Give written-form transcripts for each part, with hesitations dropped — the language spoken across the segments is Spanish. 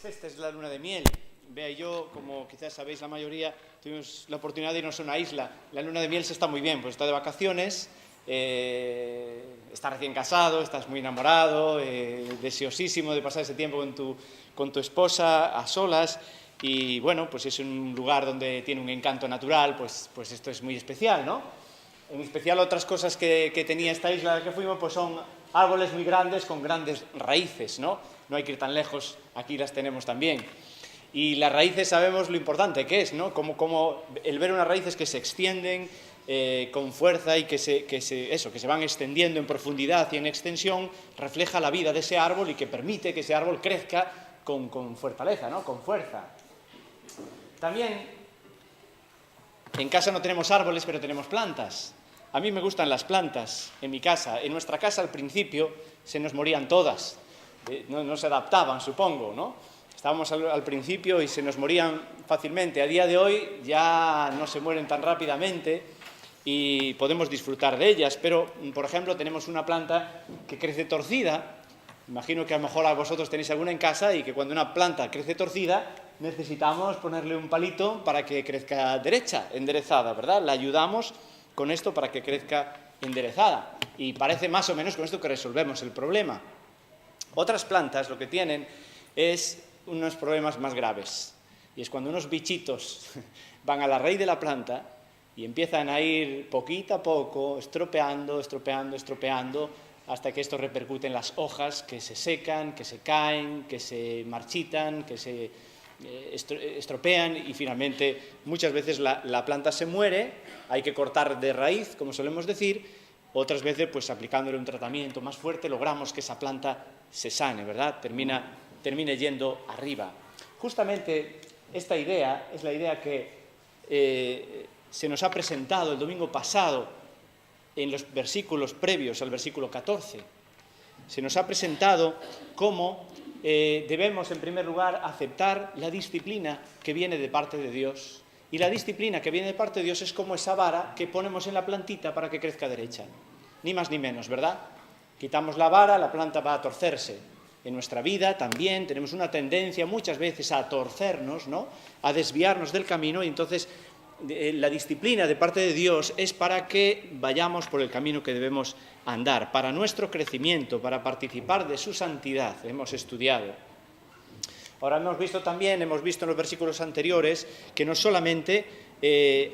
pues esta es la luna de miel. Bea y yo, como quizás sabéis la mayoría, tuvimos la oportunidad de irnos a una isla. La luna de miel se está muy bien, pues está de vacaciones, está recién casado, estás muy enamorado, deseosísimo de pasar ese tiempo con tu esposa a solas. Y bueno, pues es un lugar donde tiene un encanto natural, pues esto es muy especial, ¿no? En especial otras cosas que tenía esta isla a la que fuimos, pues son árboles muy grandes con grandes raíces, ¿no? No hay que ir tan lejos, aquí las tenemos también. Y las raíces sabemos lo importante que es, ¿no? Como el ver unas raíces que se extienden con fuerza y que se van extendiendo en profundidad y en extensión, refleja la vida de ese árbol y que permite que ese árbol crezca con fortaleza, ¿no? Con fuerza. También en casa no tenemos árboles, pero tenemos plantas. A mí me gustan las plantas en mi casa. En nuestra casa al principio se nos morían todas. No se adaptaban, supongo, ¿no? Estábamos al principio y se nos morían fácilmente. A día de hoy ya no se mueren tan rápidamente y podemos disfrutar de ellas. Pero, por ejemplo, tenemos una planta que crece torcida. Imagino que a lo mejor a vosotros tenéis alguna en casa y que cuando una planta crece torcida necesitamos ponerle un palito para que crezca derecha, enderezada, ¿verdad? La ayudamos con esto para que crezca enderezada. Y parece más o menos con esto que resolvemos el problema. Otras plantas lo que tienen es unos problemas más graves. Y es cuando unos bichitos van a la raíz de la planta y empiezan a ir poquito a poco, estropeando, hasta que esto repercute en las hojas que se secan, que se caen, que se marchitan, que se estropean y finalmente muchas veces la planta se muere, hay que cortar de raíz, como solemos decir, otras veces pues aplicándole un tratamiento más fuerte logramos que esa planta se sane, ¿verdad? Termine yendo arriba. Justamente esta idea es la idea que se nos ha presentado el domingo pasado en los versículos previos al versículo 14. Se nos ha presentado cómo debemos, en primer lugar, aceptar la disciplina que viene de parte de Dios. Y la disciplina que viene de parte de Dios es como esa vara que ponemos en la plantita para que crezca derecha. Ni más ni menos, ¿verdad? Quitamos la vara, la planta va a torcerse. En nuestra vida también tenemos una tendencia muchas veces a torcernos, ¿no? A desviarnos del camino y entonces la disciplina de parte de Dios es para que vayamos por el camino que debemos andar, para nuestro crecimiento, para participar de su santidad. Hemos estudiado. Ahora hemos visto en los versículos anteriores que no solamente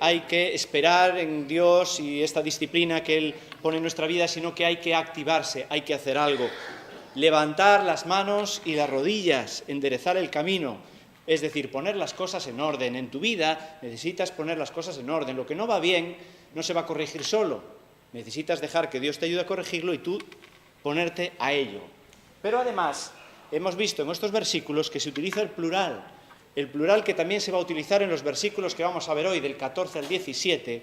hay que esperar en Dios y esta disciplina que Él pone en nuestra vida, sino que hay que activarse, hay que hacer algo. Levantar las manos y las rodillas, enderezar el camino. Es decir, poner las cosas en orden. En tu vida necesitas poner las cosas en orden. Lo que no va bien no se va a corregir solo. Necesitas dejar que Dios te ayude a corregirlo y tú ponerte a ello. Pero además, hemos visto en estos versículos que se utiliza el plural que también se va a utilizar en los versículos que vamos a ver hoy, del 14 al 17,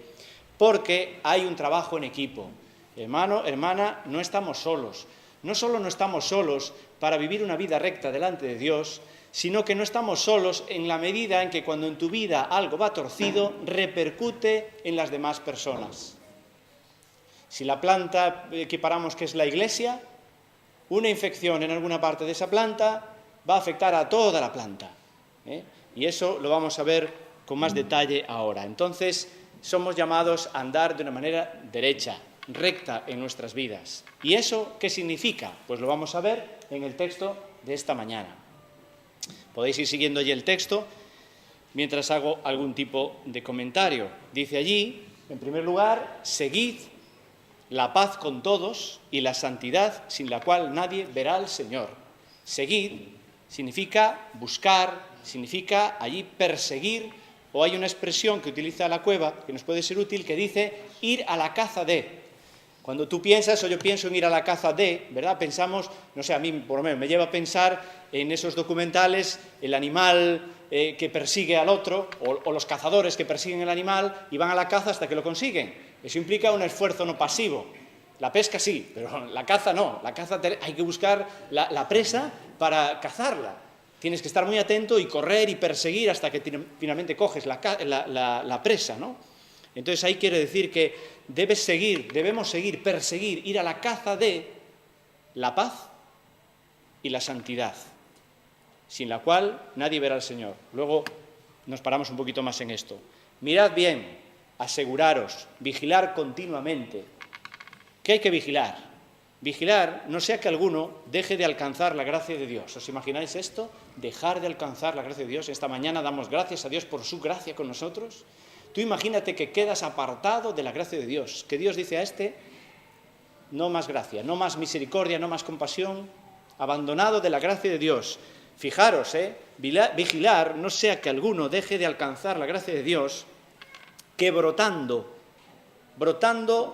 porque hay un trabajo en equipo. Hermano, hermana, no estamos solos. No solo no estamos solos para vivir una vida recta delante de Dios, sino que no estamos solos en la medida en que cuando en tu vida algo va torcido, repercute en las demás personas. Si la planta equiparamos que es la iglesia, una infección en alguna parte de esa planta va a afectar a toda la planta. Y eso lo vamos a ver con más detalle ahora. Entonces, somos llamados a andar de una manera derecha, recta en nuestras vidas. ¿Y eso qué significa? Pues lo vamos a ver en el texto de esta mañana. Podéis ir siguiendo allí el texto mientras hago algún tipo de comentario. Dice allí, en primer lugar, seguid la paz con todos y la santidad sin la cual nadie verá al Señor. Seguid significa buscar, significa allí perseguir, o hay una expresión que utiliza la Cueva que nos puede ser útil que dice ir a la caza de. Cuando tú piensas, o yo pienso en ir a la caza de, ¿verdad? Pensamos, no sé, a mí por lo menos me lleva a pensar en esos documentales, el animal que persigue al otro, o los cazadores que persiguen el animal y van a la caza hasta que lo consiguen. Eso implica un esfuerzo no pasivo. La pesca sí, pero la caza no. La caza hay que buscar la presa para cazarla. Tienes que estar muy atento y correr y perseguir hasta que finalmente coges la presa, ¿no? Entonces ahí quiere decir que debemos seguir, perseguir, ir a la caza de la paz y la santidad. sin la cual nadie verá al Señor. Luego nos paramos un poquito más en esto. Mirad bien, aseguraros, vigilar continuamente. ¿Qué hay que vigilar? Vigilar, no sea que alguno deje de alcanzar la gracia de Dios. ¿Os imagináis esto? Dejar de alcanzar la gracia de Dios. Esta mañana damos gracias a Dios por su gracia con nosotros. Tú imagínate que quedas apartado de la gracia de Dios, que Dios dice a este, no más gracia, no más misericordia, no más compasión, abandonado de la gracia de Dios. Fijaros, vigilar, no sea que alguno deje de alcanzar la gracia de Dios, que brotando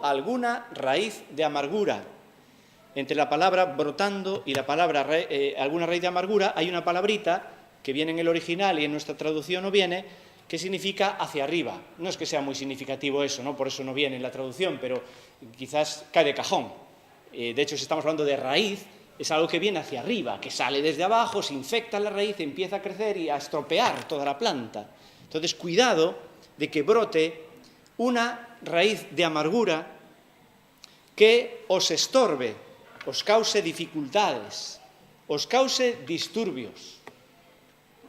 alguna raíz de amargura. Entre la palabra brotando y la palabra alguna raíz de amargura hay una palabrita que viene en el original y en nuestra traducción no viene, que significa hacia arriba. No es que sea muy significativo eso, ¿no? Por eso no viene en la traducción, pero quizás cae de cajón. De hecho, si estamos hablando de raíz, es algo que viene hacia arriba, que sale desde abajo, se infecta la raíz, empieza a crecer y a estropear toda la planta. Entonces, cuidado de que brote una raíz de amargura que os estorbe, os cause dificultades, os cause disturbios.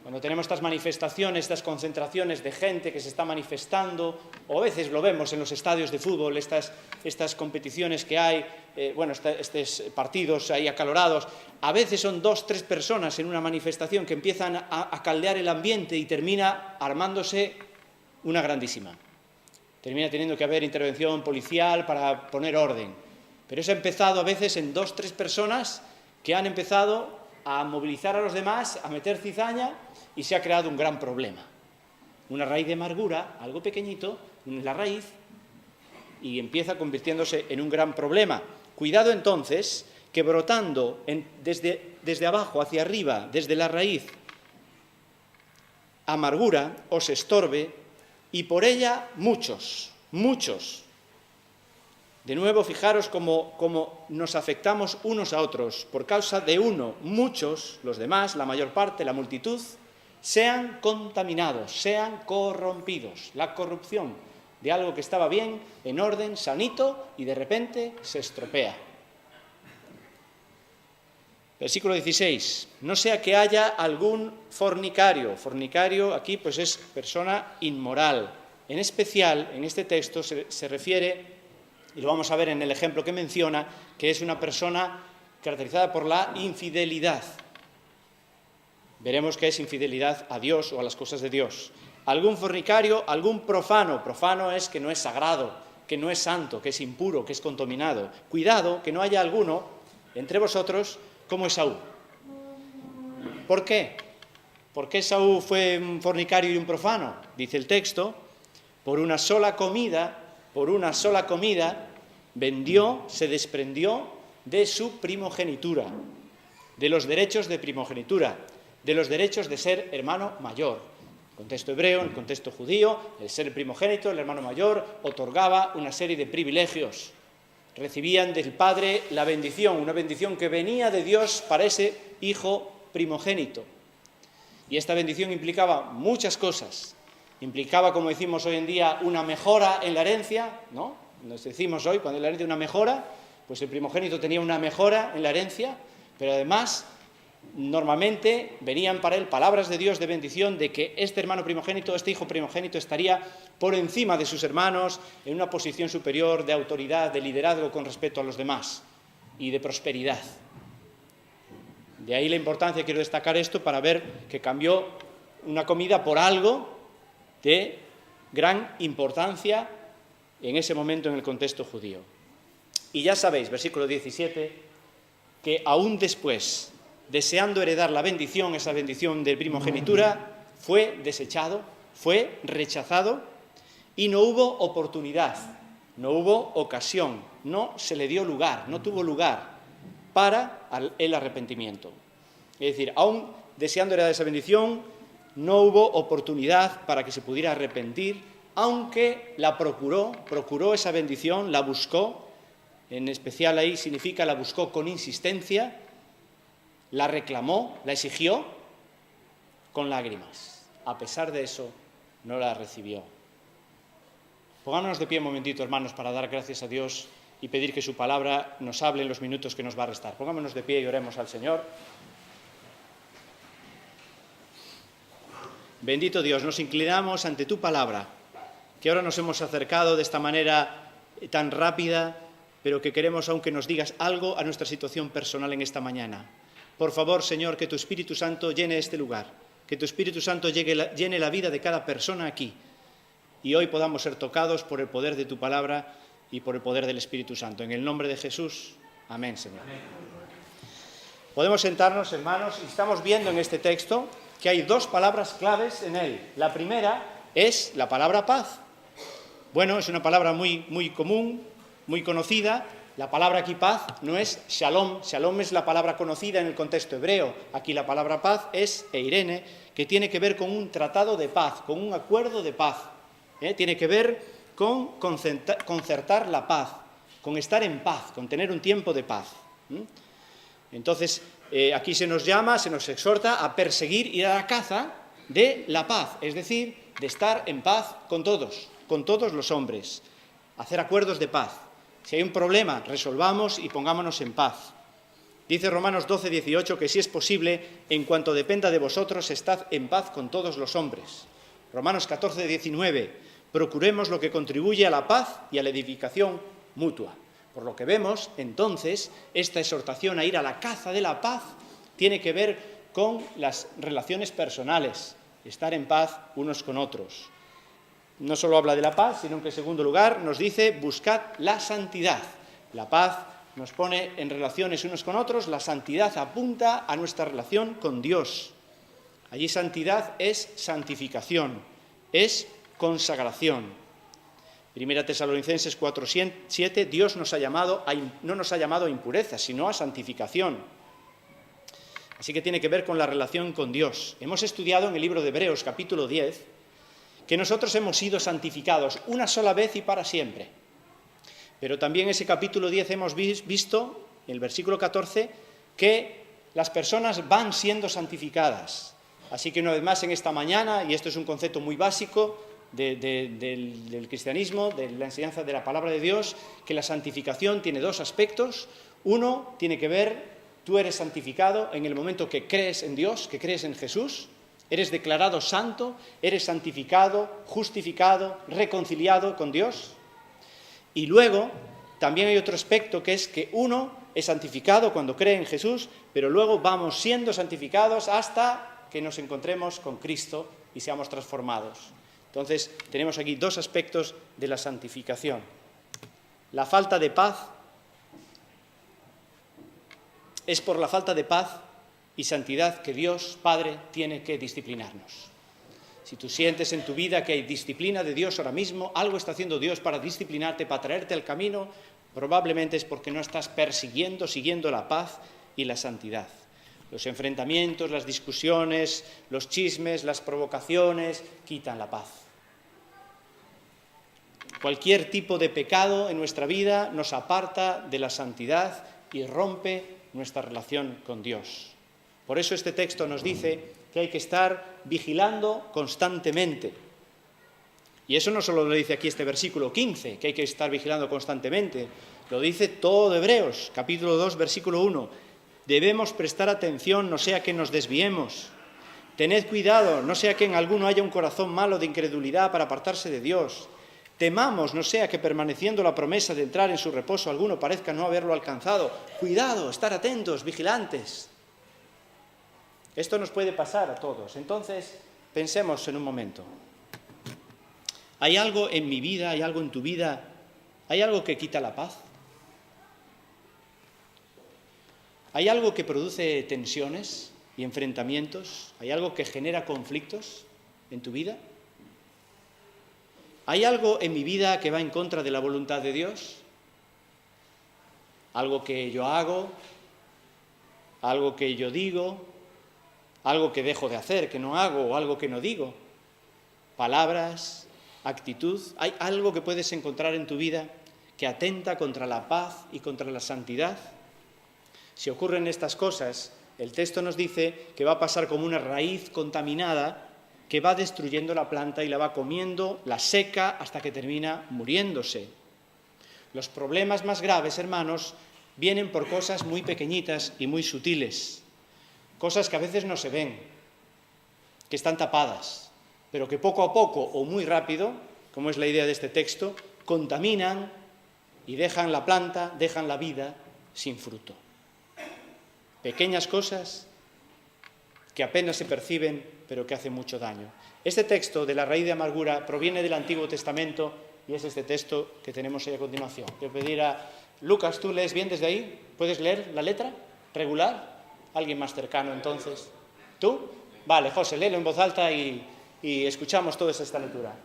Cuando tenemos estas manifestaciones, estas concentraciones de gente que se está manifestando, o a veces lo vemos en los estadios de fútbol, estas competiciones que hay, estos partidos ahí acalorados, a veces son 2 o 3 personas en una manifestación que empiezan a caldear el ambiente y termina armándose una grandísima. Termina teniendo que haber intervención policial para poner orden. Pero eso ha empezado a veces en 2 o 3 personas que han empezado a movilizar a los demás, a meter cizaña, y se ha creado un gran problema. Una raíz de amargura, algo pequeñito, en la raíz, y empieza convirtiéndose en un gran problema. Cuidado entonces, que brotando desde abajo hacia arriba, desde la raíz, amargura os estorbe, y por ella muchos. De nuevo, fijaros cómo nos afectamos unos a otros. Por causa de uno, muchos, los demás, la mayor parte, la multitud, sean contaminados, sean corrompidos. La corrupción de algo que estaba bien, en orden, sanito, y de repente se estropea. Versículo 16. No sea que haya algún fornicario. Fornicario aquí pues es persona inmoral. En especial, en este texto se refiere, y lo vamos a ver en el ejemplo que menciona, que es una persona caracterizada por la infidelidad. Veremos que es infidelidad a Dios o a las cosas de Dios. Algún fornicario, algún profano. Profano es que no es sagrado, que no es santo, que es impuro, que es contaminado. Cuidado que no haya alguno entre vosotros como Esaú. ¿Por qué? ¿Por qué Esaú fue un fornicario y un profano? Dice el texto, por una sola comida, se desprendió de su primogenitura, de los derechos de primogenitura, de los derechos de ser hermano mayor. En el contexto hebreo, en el contexto judío, el ser el primogénito, el hermano mayor, otorgaba una serie de privilegios. Recibían del padre la bendición, una bendición que venía de Dios para ese hijo primogénito. Y esta bendición implicaba muchas cosas. Implicaba, como decimos hoy en día, una mejora en la herencia, ¿no? Nos decimos hoy, cuando la herencia una mejora, pues el primogénito tenía una mejora en la herencia, pero además, normalmente venían para él palabras de Dios de bendición, de que este hermano primogénito, este hijo primogénito, estaría por encima de sus hermanos, en una posición superior de autoridad, de liderazgo con respecto a los demás, y de prosperidad. De ahí la importancia, quiero destacar esto, para ver que cambió una comida por algo de gran importancia en ese momento en el contexto judío. Y ya sabéis, versículo 17, que aún después, deseando heredar la bendición, esa bendición de primogenitura, fue desechado, fue rechazado y no hubo oportunidad, no hubo ocasión, no se le dio lugar, no tuvo lugar para el arrepentimiento. Es decir, aún deseando heredar esa bendición, no hubo oportunidad para que se pudiera arrepentir, aunque la procuró esa bendición, la buscó, en especial ahí significa la buscó con insistencia, la reclamó, la exigió con lágrimas. A pesar de eso, no la recibió. Pongámonos de pie un momentito, hermanos, para dar gracias a Dios y pedir que su palabra nos hable en los minutos que nos va a restar. Pongámonos de pie y oremos al Señor. Bendito Dios, nos inclinamos ante tu palabra, que ahora nos hemos acercado de esta manera tan rápida, pero que queremos aún que nos digas algo a nuestra situación personal en esta mañana. Por favor, Señor, que tu Espíritu Santo llene este lugar, que tu Espíritu Santo llene la vida de cada persona aquí, y hoy podamos ser tocados por el poder de tu palabra y por el poder del Espíritu Santo. En el nombre de Jesús, amén, Señor. Amén. Podemos sentarnos, hermanos, y estamos viendo en este texto que hay dos palabras claves en él. La primera es la palabra paz. Bueno, es una palabra muy común, muy conocida. La palabra aquí paz no es shalom. Shalom es la palabra conocida en el contexto hebreo. Aquí la palabra paz es eirene, que tiene que ver con un tratado de paz, con un acuerdo de paz. Tiene que ver con concertar la paz, con estar en paz, con tener un tiempo de paz. Entonces, aquí se nos llama, se nos exhorta a perseguir, ir a la caza de la paz, es decir, de estar en paz con todos los hombres, hacer acuerdos de paz. Si hay un problema, resolvamos y pongámonos en paz. Dice Romanos 12:18 que si es posible, en cuanto dependa de vosotros, estad en paz con todos los hombres. Romanos 14:19, procuremos lo que contribuye a la paz y a la edificación mutua. Por lo que vemos, entonces, esta exhortación a ir a la caza de la paz tiene que ver con las relaciones personales, estar en paz unos con otros. No solo habla de la paz, sino que en segundo lugar nos dice buscad la santidad. La paz nos pone en relaciones unos con otros, la santidad apunta a nuestra relación con Dios. Allí santidad es santificación, es consagración. Primera Tesalonicenses 4:7, Dios no nos ha llamado a impureza, sino a santificación. Así que tiene que ver con la relación con Dios. Hemos estudiado en el libro de Hebreos, capítulo 10, que nosotros hemos sido santificados una sola vez y para siempre. Pero también en ese capítulo 10 hemos visto, en el versículo 14, que las personas van siendo santificadas. Así que una vez más en esta mañana, y esto es un concepto muy básico del cristianismo, de la enseñanza de la palabra de Dios, que la santificación tiene dos aspectos. Uno tiene que ver, tú eres santificado en el momento que crees en Dios, que crees en Jesús, eres declarado santo, eres santificado, justificado, reconciliado con Dios. Y luego también hay otro aspecto que es que uno es santificado cuando cree en Jesús, pero luego vamos siendo santificados hasta que nos encontremos con Cristo y seamos transformados. Entonces, tenemos aquí dos aspectos de la santificación. La falta de paz es por la falta de paz y santidad que Dios, Padre, tiene que disciplinarnos. Si tú sientes en tu vida que hay disciplina de Dios ahora mismo, algo está haciendo Dios para disciplinarte, para traerte al camino, probablemente es porque no estás siguiendo la paz y la santidad. Los enfrentamientos, las discusiones, los chismes, las provocaciones quitan la paz. Cualquier tipo de pecado en nuestra vida nos aparta de la santidad y rompe nuestra relación con Dios. Por eso este texto nos dice que hay que estar vigilando constantemente. Y eso no solo lo dice aquí este versículo 15, que hay que estar vigilando constantemente, lo dice todo Hebreos, capítulo 2, versículo 1. Debemos prestar atención, no sea que nos desviemos. Tened cuidado, no sea que en alguno haya un corazón malo de incredulidad para apartarse de Dios. Temamos, no sea que permaneciendo la promesa de entrar en su reposo alguno parezca no haberlo alcanzado. Cuidado, estar atentos, vigilantes. Esto nos puede pasar a todos. Entonces, pensemos en un momento. ¿Hay algo en mi vida, hay algo en tu vida, hay algo que quita la paz? ¿Hay algo que produce tensiones y enfrentamientos? ¿Hay algo que genera conflictos en tu vida? ¿Hay algo en mi vida que va en contra de la voluntad de Dios? ¿Algo que yo hago? ¿Algo que yo digo? ¿Algo que dejo de hacer, que no hago, o algo que no digo? ¿Palabras? ¿Actitud? ¿Hay algo que puedes encontrar en tu vida que atenta contra la paz y contra la santidad? Si ocurren estas cosas, el texto nos dice que va a pasar como una raíz contaminada que va destruyendo la planta y la va comiendo, la seca hasta que termina muriéndose. Los problemas más graves, hermanos, vienen por cosas muy pequeñitas y muy sutiles, cosas que a veces no se ven, que están tapadas. pero que poco a poco o muy rápido, como es la idea de este texto, contaminan y dejan la planta, dejan la vida sin fruto. Pequeñas cosas que apenas se perciben, pero que hacen mucho daño. Este texto de la raíz de amargura proviene del Antiguo Testamento y es este texto que tenemos ahí a continuación. Quiero pedir a Lucas, ¿tú lees bien desde ahí? ¿Puedes leer la letra? ¿Regular? ¿Alguien más cercano entonces? ¿Tú? Vale, José, léelo en voz alta y escuchamos toda esta lectura.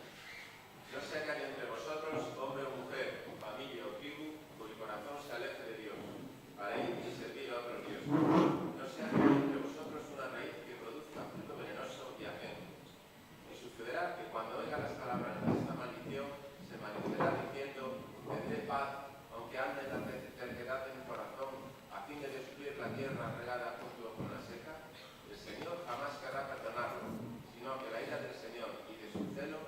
No sea que haya entre vosotros hombre o mujer, familia o tribu, cuyo corazón se aleje de Dios, para ir y servir a otros dioses. No sea que haya entre vosotros una raíz que produzca fruto venenoso y ajeno. Y sucederá que cuando oiga las palabras de esta maldición, se maldecirá diciendo, tendré paz, aunque ande en la terquedad de mi corazón, a fin de destruir la tierra regada junto con la seca. El Señor jamás querrá perdonarlo, sino que la ira del Señor y de su celo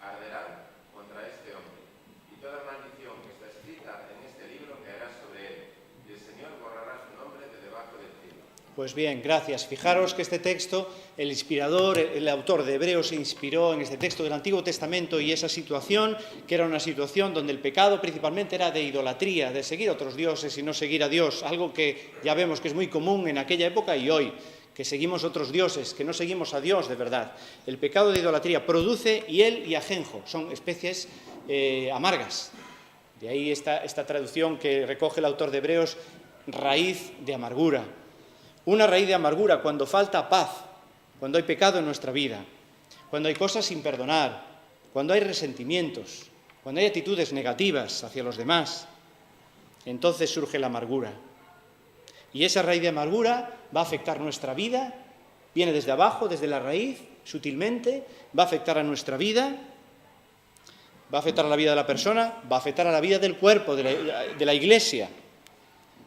arderán contra este hombre. Y toda maldición que está escrita en este libro caerá sobre él, y el Señor borrará su nombre de debajo del cielo. Pues bien, gracias. Fijaros que este texto, el inspirador, el autor de Hebreos se inspiró en este texto del Antiguo Testamento y esa situación, que era una situación donde el pecado principalmente era de idolatría, de seguir a otros dioses y no seguir a Dios, algo que ya vemos que es muy común en aquella época y hoy, que seguimos otros dioses, que no seguimos a Dios de verdad. El pecado de idolatría produce hiel y ajenjo, son especies amargas. De ahí esta traducción que recoge el autor de Hebreos, raíz de amargura. Una raíz de amargura cuando falta paz, cuando hay pecado en nuestra vida, cuando hay cosas sin perdonar, cuando hay resentimientos, cuando hay actitudes negativas hacia los demás, entonces surge la amargura. Y esa raíz de amargura va a afectar nuestra vida, viene desde abajo, desde la raíz, sutilmente, va a afectar a nuestra vida, va a afectar a la vida de la persona, va a afectar a la vida del cuerpo, de la iglesia.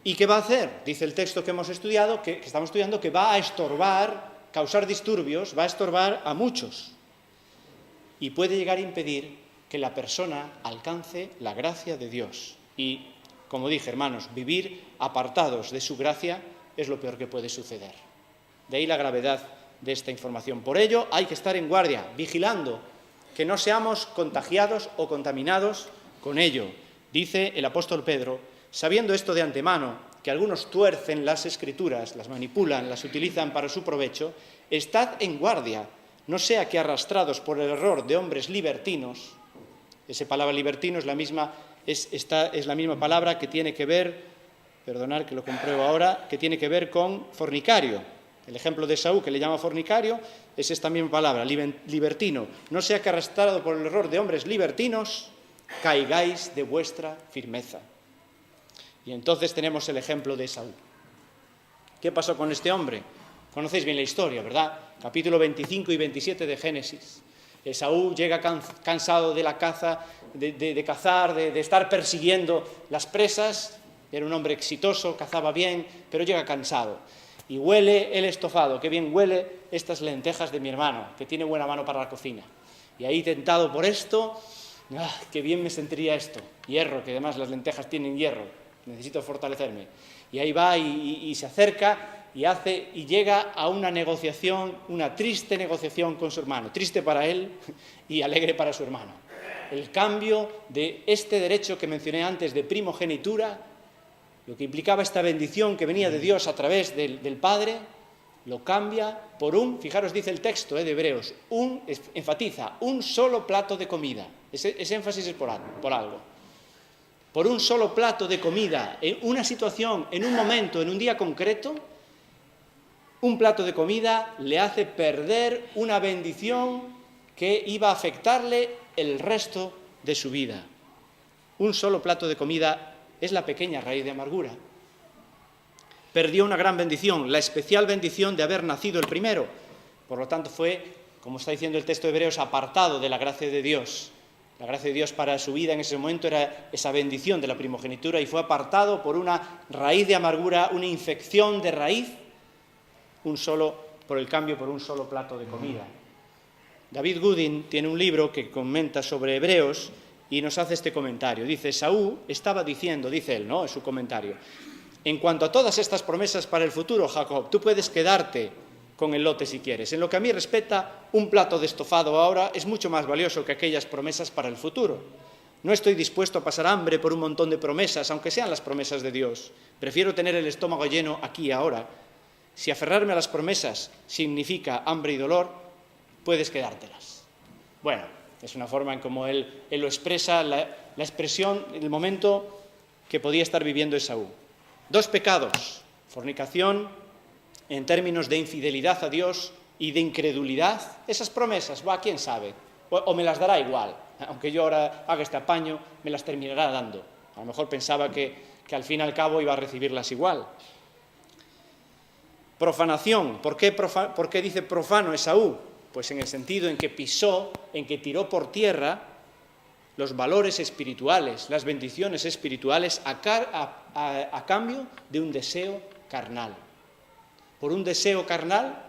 ¿Y qué va a hacer? Dice el texto que hemos estudiado, que estamos estudiando, que va a estorbar, causar disturbios, va a estorbar a muchos. Y puede llegar a impedir que la persona alcance la gracia de Dios. Y, como dije, hermanos, vivir apartados de su gracia es lo peor que puede suceder. De ahí la gravedad de esta información. Por ello, hay que estar en guardia, vigilando, que no seamos contagiados o contaminados con ello. Dice el apóstol Pedro, sabiendo esto de antemano, que algunos tuercen las Escrituras, las manipulan, las utilizan para su provecho, estad en guardia, no sea que arrastrados por el error de hombres libertinos, esa palabra libertino es la misma palabra que tiene que ver, perdonad que lo compruebo ahora, que tiene que ver con fornicario. El ejemplo de Esaú, que le llama fornicario, es esta misma palabra, libertino. No sea que arrastrado por el error de hombres libertinos, caigáis de vuestra firmeza. Y entonces tenemos el ejemplo de Esaú. ¿Qué pasó con este hombre? Conocéis bien la historia, ¿verdad? Capítulo 25 y 27 de Génesis. Esaú llega cansado de la caza, de cazar, de estar persiguiendo las presas. Era un hombre exitoso, cazaba bien, pero llega cansado. Y huele el estofado, qué bien huele estas lentejas de mi hermano, que tiene buena mano para la cocina. Y ahí, tentado por esto, qué bien me sentiría esto. Hierro, que además las lentejas tienen hierro, necesito fortalecerme. Y ahí va y se acerca y llega a una negociación, una triste negociación con su hermano. Triste para él y alegre para su hermano. El cambio de este derecho que mencioné antes de primogenitura, lo que implicaba esta bendición que venía de Dios a través del Padre, lo cambia por fijaros, dice el texto de Hebreos, enfatiza, un solo plato de comida. Ese énfasis es por algo. Por un solo plato de comida, en una situación, en un momento, en un día concreto, un plato de comida le hace perder una bendición que iba a afectarle el resto de su vida. Un solo plato de comida es la pequeña raíz de amargura. Perdió una gran bendición, la especial bendición de haber nacido el primero. Por lo tanto, fue, como está diciendo el texto de Hebreos, apartado de la gracia de Dios. La gracia de Dios para su vida en ese momento era esa bendición de la primogenitura y fue apartado por una raíz de amargura, una infección de raíz, por el cambio por un solo plato de comida. David Goodin tiene un libro que comenta sobre Hebreos y nos hace este comentario. Dice, Esaú estaba diciendo, dice él, ¿no?, en su comentario, en cuanto a todas estas promesas para el futuro, Jacob, tú puedes quedarte con el lote si quieres. En lo que a mí respecta, un plato de estofado ahora es mucho más valioso que aquellas promesas para el futuro. No estoy dispuesto a pasar hambre por un montón de promesas, aunque sean las promesas de Dios. Prefiero tener el estómago lleno aquí y ahora. Si aferrarme a las promesas significa hambre y dolor, puedes quedártelas. Bueno, es una forma en cómo él lo expresa, la expresión, el momento que podía estar viviendo Esaú. 2 pecados, fornicación en términos de infidelidad a Dios y de incredulidad. Esas promesas, quién sabe, o me las dará igual, aunque yo ahora haga este apaño, me las terminará dando. A lo mejor pensaba que al fin y al cabo iba a recibirlas igual. Profanación, ¿por qué dice profano Esaú? Pues en el sentido en que pisó, en que tiró por tierra los valores espirituales, las bendiciones espirituales a cambio de un deseo carnal. Por un deseo carnal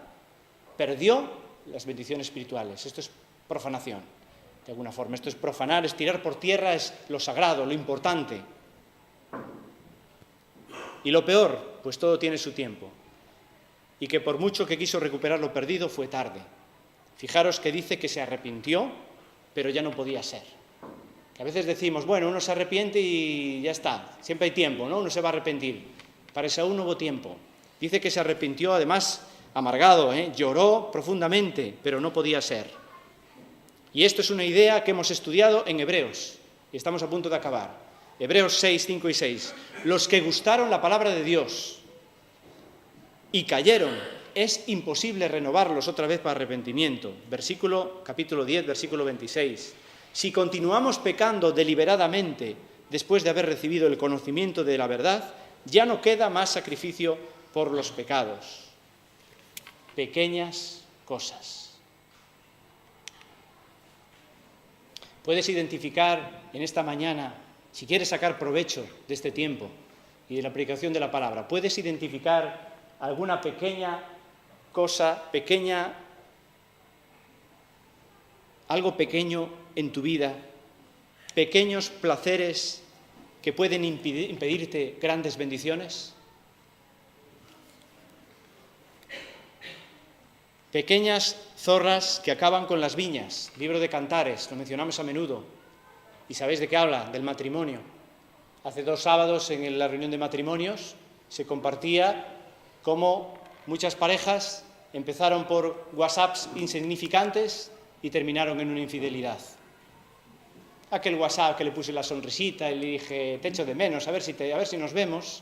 perdió las bendiciones espirituales. Esto es profanación, de alguna forma. Esto es profanar, es tirar por tierra, es lo sagrado, lo importante. Y lo peor, pues todo tiene su tiempo. Y que por mucho que quiso recuperar lo perdido, fue tarde. Fijaros que dice que se arrepintió, pero ya no podía ser. Que a veces decimos, bueno, uno se arrepiente y ya está, siempre hay tiempo, ¿no? Uno se va a arrepentir. Para Esaú no hubo tiempo. Dice que se arrepintió, además, amargado, lloró profundamente, pero no podía ser. Y esto es una idea que hemos estudiado en Hebreos, y estamos a punto de acabar. Hebreos 6, 5 y 6. Los que gustaron la palabra de Dios y cayeron, es imposible renovarlos otra vez para arrepentimiento. Capítulo 10, versículo 26. Si continuamos pecando deliberadamente después de haber recibido el conocimiento de la verdad, ya no queda más sacrificio por los pecados. Pequeñas cosas. Puedes identificar en esta mañana, si quieres sacar provecho de este tiempo y de la aplicación de la palabra, puedes identificar alguna pequeña cosa, algo pequeño en tu vida, pequeños placeres que pueden impedirte grandes bendiciones. Pequeñas zorras que acaban con las viñas, libro de Cantares, lo mencionamos a menudo. ¿Y sabéis de qué habla? Del matrimonio. Hace 2 sábados en la reunión de matrimonios se compartía cómo muchas parejas empezaron por WhatsApps insignificantes y terminaron en una infidelidad. Aquel WhatsApp que le puse la sonrisita y le dije, te echo de menos, a ver si nos vemos,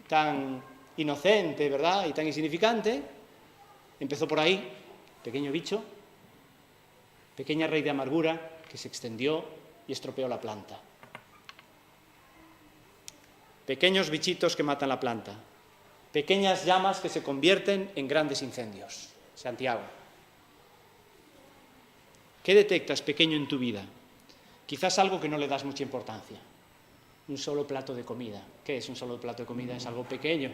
tan inocente, ¿verdad? Y tan insignificante. Empezó por ahí, pequeño bicho, pequeña raíz de amargura que se extendió y estropeó la planta. Pequeños bichitos que matan la planta. Pequeñas llamas que se convierten en grandes incendios. Santiago. ¿Qué detectas pequeño en tu vida? Quizás algo que no le das mucha importancia. Un solo plato de comida. ¿Qué es un solo plato de comida? Es algo pequeño.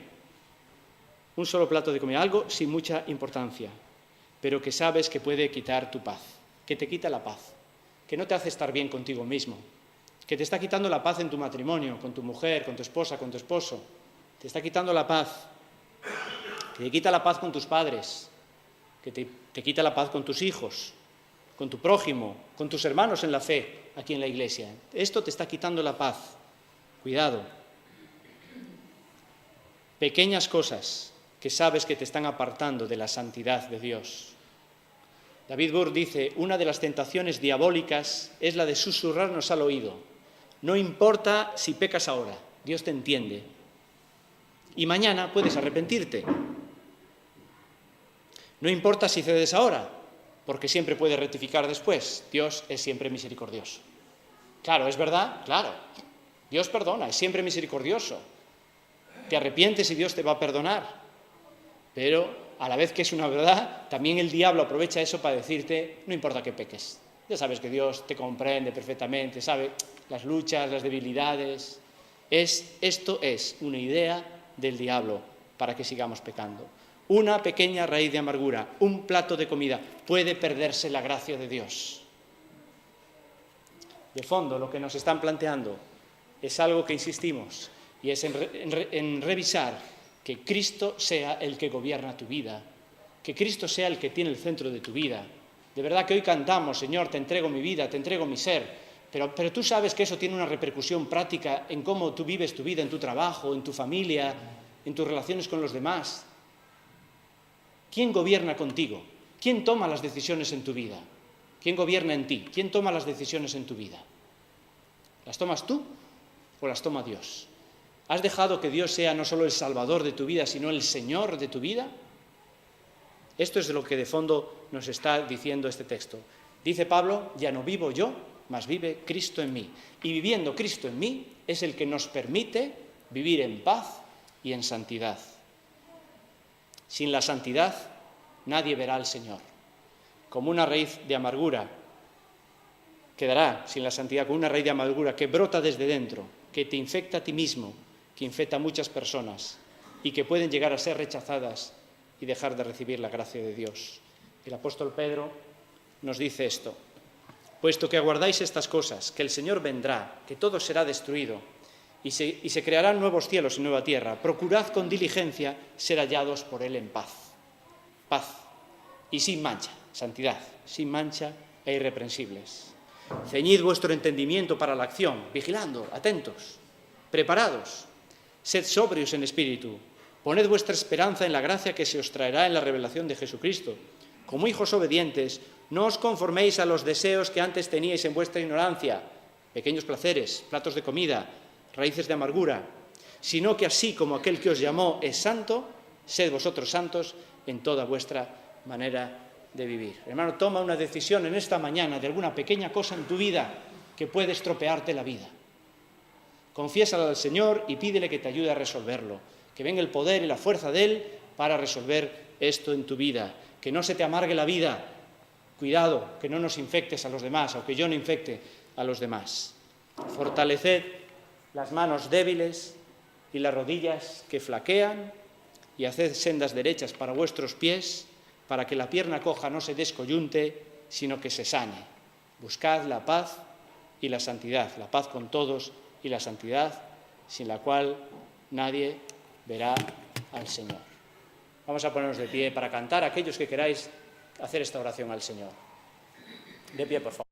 Un solo plato de comida, algo sin mucha importancia, pero que sabes que puede quitar tu paz, que te quita la paz, que no te hace estar bien contigo mismo, que te está quitando la paz en tu matrimonio, con tu mujer, con tu esposa, con tu esposo, te está quitando la paz, que te quita la paz con tus padres, que te quita la paz con tus hijos, con tu prójimo, con tus hermanos en la fe, aquí en la iglesia. Esto te está quitando la paz. Cuidado. Pequeñas cosas que sabes que te están apartando de la santidad de Dios. David Burr dice, una de las tentaciones diabólicas es la de susurrarnos al oído. No importa si pecas ahora, Dios te entiende. Y mañana puedes arrepentirte. No importa si cedes ahora, porque siempre puedes rectificar después. Dios es siempre misericordioso. Claro, ¿es verdad? Claro. Dios perdona, es siempre misericordioso. Te arrepientes y Dios te va a perdonar. Pero a la vez que es una verdad, también el diablo aprovecha eso para decirte, no importa que peques. Ya sabes que Dios te comprende perfectamente, sabe las luchas, las debilidades. Esto es una idea del diablo para que sigamos pecando. Una pequeña raíz de amargura, un plato de comida, puede perderse la gracia de Dios. De fondo, lo que nos están planteando es algo que insistimos, y es en revisar que Cristo sea el que gobierna tu vida que Cristo sea el que tiene el centro de tu vida. De verdad que hoy cantamos, Señor, te entrego mi vida, te entrego mi ser, pero tú sabes que eso tiene una repercusión práctica en cómo tú vives tu vida, en tu trabajo, en tu familia, en tus relaciones con los demás. ¿Quién gobierna contigo? ¿Quién toma las decisiones en tu vida? ¿Quién gobierna en ti? ¿Quién toma las decisiones en tu vida? ¿Las tomas tú o las toma Dios? ¿Has dejado que Dios sea no solo el Salvador de tu vida, sino el Señor de tu vida? Esto es de lo que de fondo nos está diciendo este texto. Dice Pablo, ya no vivo yo, mas vive Cristo en mí. Y viviendo Cristo en mí es el que nos permite vivir en paz y en santidad. Sin la santidad nadie verá al Señor. Como una raíz de amargura, quedará sin la santidad, como una raíz de amargura que brota desde dentro, que te infecta a ti mismo, que infecta a muchas personas y que pueden llegar a ser rechazadas y dejar de recibir la gracia de Dios. El apóstol Pedro nos dice esto: puesto que aguardáis estas cosas, que el Señor vendrá, que todo será destruido y se crearán nuevos cielos y nueva tierra, procurad con diligencia ser hallados por Él en paz. Paz y sin mancha, santidad, sin mancha e irreprensibles. Ceñid vuestro entendimiento para la acción, vigilando, atentos, preparados. Sed sobrios en espíritu. Poned vuestra esperanza en la gracia que se os traerá en la revelación de Jesucristo. Como hijos obedientes, no os conforméis a los deseos que antes teníais en vuestra ignorancia, pequeños placeres, platos de comida, raíces de amargura, sino que así como aquel que os llamó es santo, sed vosotros santos en toda vuestra manera de vivir. Hermano, toma una decisión en esta mañana de alguna pequeña cosa en tu vida que puede estropearte la vida. Confiésalo al Señor y pídele que te ayude a resolverlo, que venga el poder y la fuerza de Él para resolver esto en tu vida, que no se te amargue la vida. Cuidado, que no nos infectes a los demás, o que yo no infecte a los demás. Fortaleced las manos débiles y las rodillas que flaquean y haced sendas derechas para vuestros pies, para que la pierna coja no se descoyunte, sino que se sane. Buscad la paz y la santidad, la paz con todos y la santidad, sin la cual nadie verá al Señor. Vamos a ponernos de pie para cantar aquellos que queráis hacer esta oración al Señor. De pie, por favor.